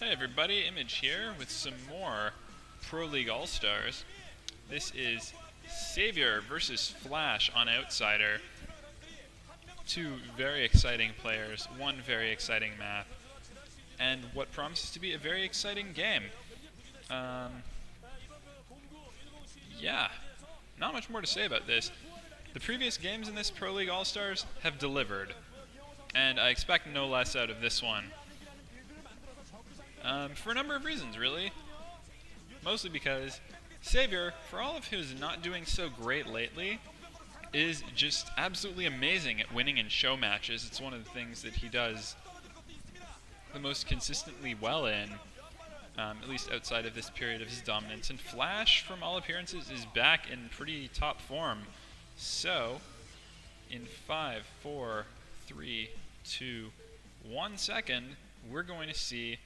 Hey everybody, Image here with some more Proleague Allstars. This is Savior versus Flash on Outsider. Two very exciting players, one very exciting map, and what promises to be a very exciting game. Yeah, not much more to say about this. The previous games in this Proleague Allstars have delivered, and I expect no less out of this one. For a number of reasons, really. Mostly because Savior, for all of his not doing so great lately, is just absolutely amazing at winning in show matches. It's one of the things that he does the most consistently well in, at least outside of this period of his dominance. And Flash, from all appearances, is back in pretty top form. So, in 5, 4, 3, 2, 1 second, we're going to see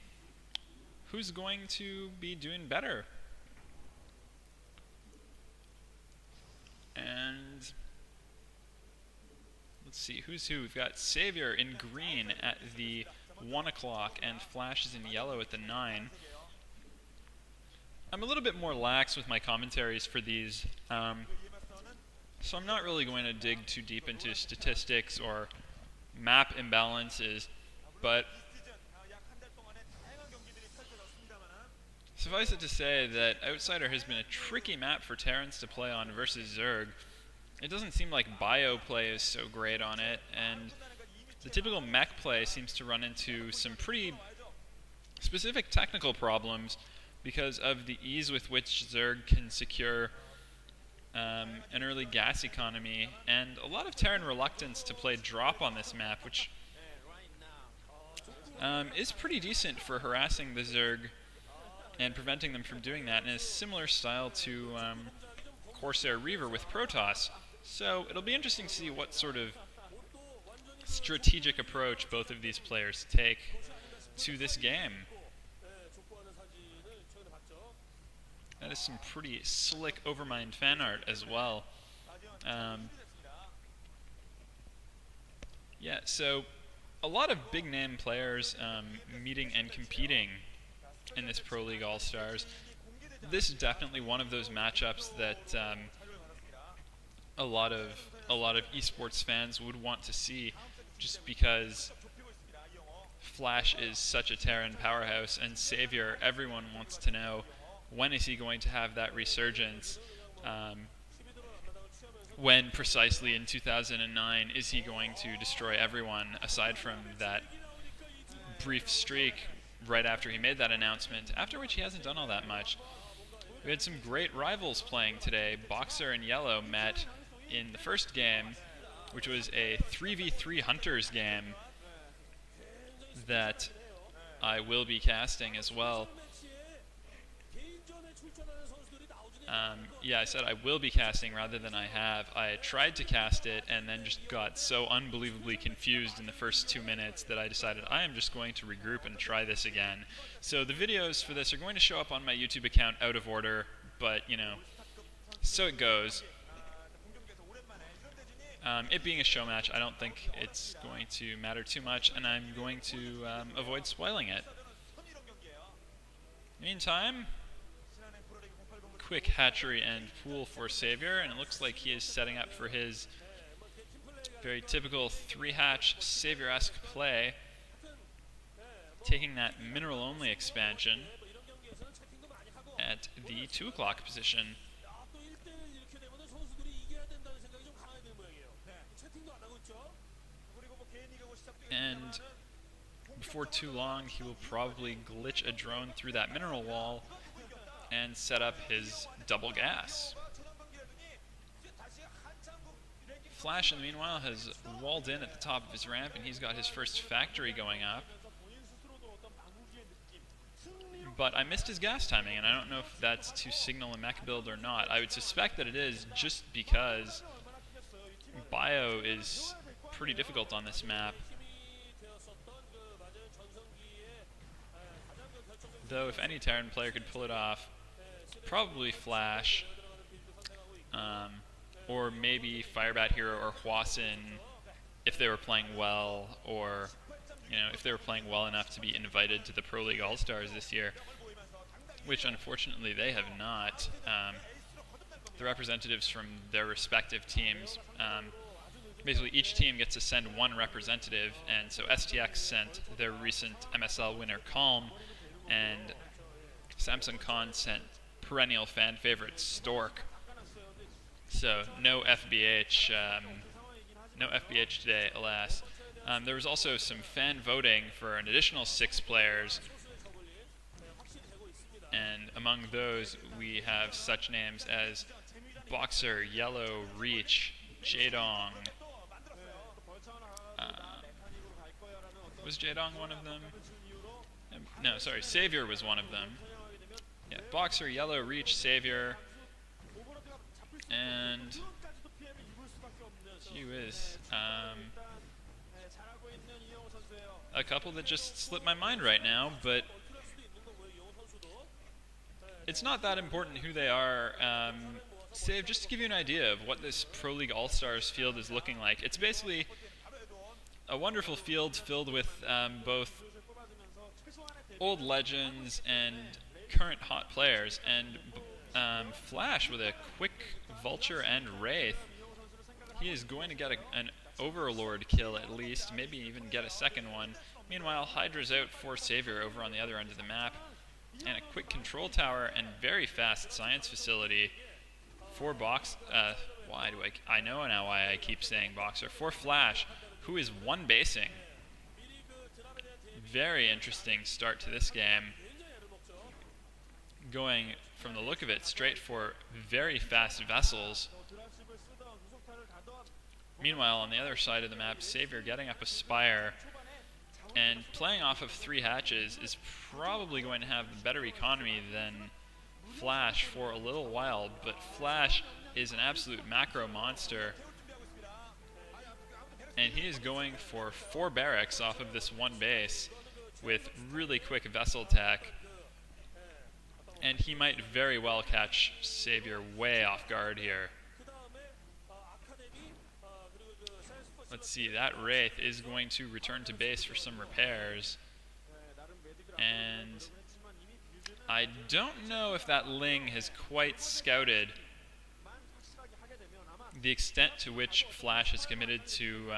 who's going to be doing better. And let's see who's who. We've got Savior in green at the 1 o'clock and Flash is in yellow at the 9. I'm a little bit more lax with my commentaries for these, so I'm not really going to dig too deep into statistics or map imbalances, but suffice it to say that Outsider has been a tricky map for Terrence to play on versus Zerg. It doesn't seem like bio play is so great on it, and the typical mech play seems to run into some pretty specific technical problems because of the ease with which Zerg can secure an early gas economy, and a lot of Terran reluctance to play drop on this map, which is pretty decent for harassing the Zerg and preventing them from doing that in a similar style to Corsair Reaver with Protoss. So it'll be interesting to see what sort of strategic approach both of these players take to this game. That is some pretty slick Overmind fan art as well. Yeah, so a lot of big name players meeting and competing in this Proleague All-Stars. This is definitely one of those matchups that a lot of esports fans would want to see, just because Flash is such a Terran powerhouse, and Savior, everyone wants to know, when is he going to have that resurgence? When precisely in 2009 is he going to destroy everyone, aside from that brief streak right after he made that announcement, after which he hasn't done all that much. We had some great rivals playing today. Boxer and Yellow met in the first game, which was a 3v3 Hunters game that I will be casting as well. Yeah, I said I will be casting rather than I have. I tried to cast it and then just got so unbelievably confused in the first 2 minutes that I decided I am just going to regroup and try this again. So the videos for this are going to show up on my YouTube account out of order, but, you know, so it goes. It being a show match, I don't think it's going to matter too much, and I'm going to avoid spoiling it. Meantime, quick hatchery and pool for Savior, and it looks like he is setting up for his very typical 3-hatch Savior-esque play, taking that mineral-only expansion at the 2 o'clock position. And before too long, he will probably glitch a drone through that mineral wall and set up his double gas. Flash, in the meanwhile, has walled in at the top of his ramp, and he's got his first factory going up. But I missed his gas timing, and I don't know if that's to signal a mech build or not. I would suspect that it is, just because bio is pretty difficult on this map. Though if any Terran player could pull it off, probably Flash, or maybe Firebat Hero or Hwasin if they were playing well, or if they were playing well enough to be invited to the Proleague Allstars this year, which unfortunately they have not. The representatives from their respective teams, basically each team gets to send one representative, and so STX sent their recent MSL winner Calm, and Samsung Khan sent perennial fan favorite Stork. So no FBH today, alas. There was also some fan voting for an additional 6 players, and among those we have such names as Boxer, Yellow, Reach, Jaedong. Was Jaedong one of them? No, sorry, Savior was one of them. Yeah, Boxer, Yellow, Reach, Savior, and gee whiz, a couple that just slipped my mind right now, but it's not that important who they are. Save, just to give you an idea of what this Pro League All-Stars field is looking like. It's basically a wonderful field filled with both old legends and current hot players, and Flash with a quick Vulture and Wraith. He is going to get an Overlord kill at least, maybe even get a second one. Meanwhile, Hydra's out for Savior over on the other end of the map, and a quick control tower and very fast science facility for I know now why I keep saying Boxer. For Flash, who is one basing. Very interesting start to this game. Going, from the look of it, straight for very fast vessels. Meanwhile, on the other side of the map, Savior getting up a Spire and playing off of 3 hatches is probably going to have better economy than Flash for a little while, but Flash is an absolute macro monster, and he is going for 4 barracks off of this one base with really quick vessel tech, and he might very well catch Savior way off guard here. Let's see, that Wraith is going to return to base for some repairs, and I don't know if that Ling has quite scouted the extent to which Flash is committed to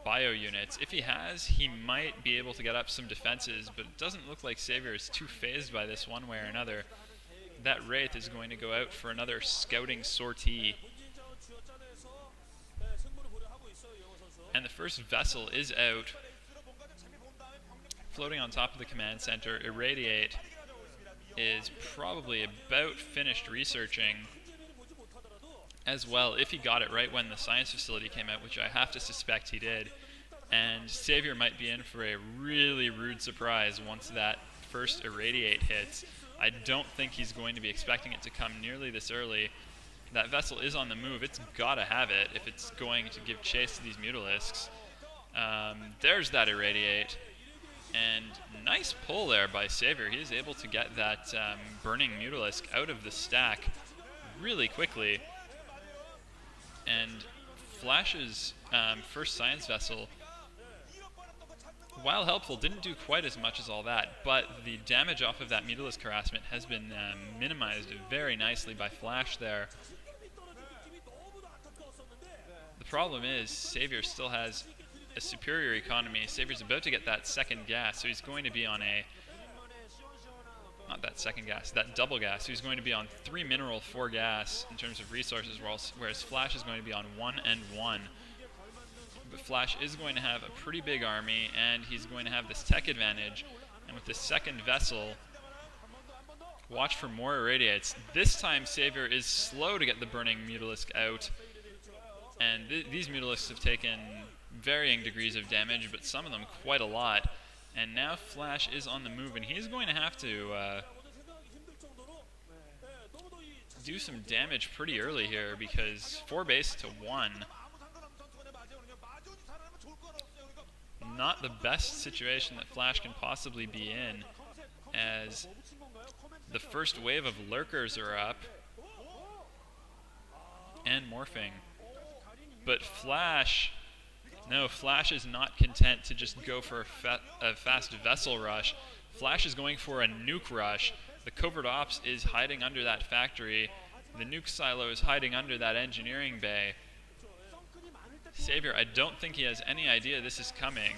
bio units. If he has, he might be able to get up some defenses, but it doesn't look like Savior is too phased by this one way or another. That Wraith is going to go out for another scouting sortie. And the first vessel is out. Floating on top of the command center, Irradiate is probably about finished researching as well, if he got it right when the science facility came out, which I have to suspect he did. And Savior might be in for a really rude surprise once that first Irradiate hits. I don't think he's going to be expecting it to come nearly this early. That vessel is on the move. It's got to have it if it's going to give chase to these Mutalisks. There's that Irradiate. And nice pull there by Savior. He is able to get that burning Mutalisk out of the stack really quickly. And Flash's first science vessel, while helpful, didn't do quite as much as all that, but the damage off of that Mutalisk harassment has been minimized very nicely by Flash there. The problem is Savior still has a superior economy. Savior's about to get that second gas, so he's going to be on not that second gas, that double gas. So he's going to be on 3 mineral, 4 gas in terms of resources, whereas Flash is going to be on 1 and 1. But Flash is going to have a pretty big army, and he's going to have this tech advantage. And with this second vessel, watch for more Irradiates. This time Savior is slow to get the burning Mutalisk out, and these Mutalisks have taken varying degrees of damage, but some of them quite a lot. And now Flash is on the move, and he's going to have to do some damage pretty early here, because 4 base to 1. Not the best situation that Flash can possibly be in, as the first wave of lurkers are up and morphing. But Flash No, Flash is not content to just go for a fast vessel rush. Flash is going for a nuke rush. The covert ops is hiding under that factory. The nuke silo is hiding under that engineering bay. Savior, I don't think he has any idea this is coming.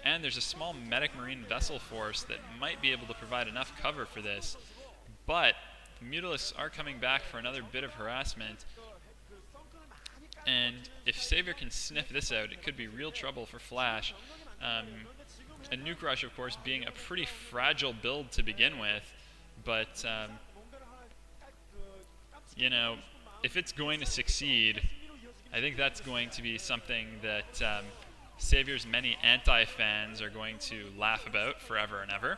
And there's a small medic marine vessel force that might be able to provide enough cover for this. But the Mutalisks are coming back for another bit of harassment. And if Savior can sniff this out, it could be real trouble for Flash. A nuke rush, of course, being a pretty fragile build to begin with. But, you know, if it's going to succeed, I think that's going to be something that Savior's many anti-fans are going to laugh about forever and ever.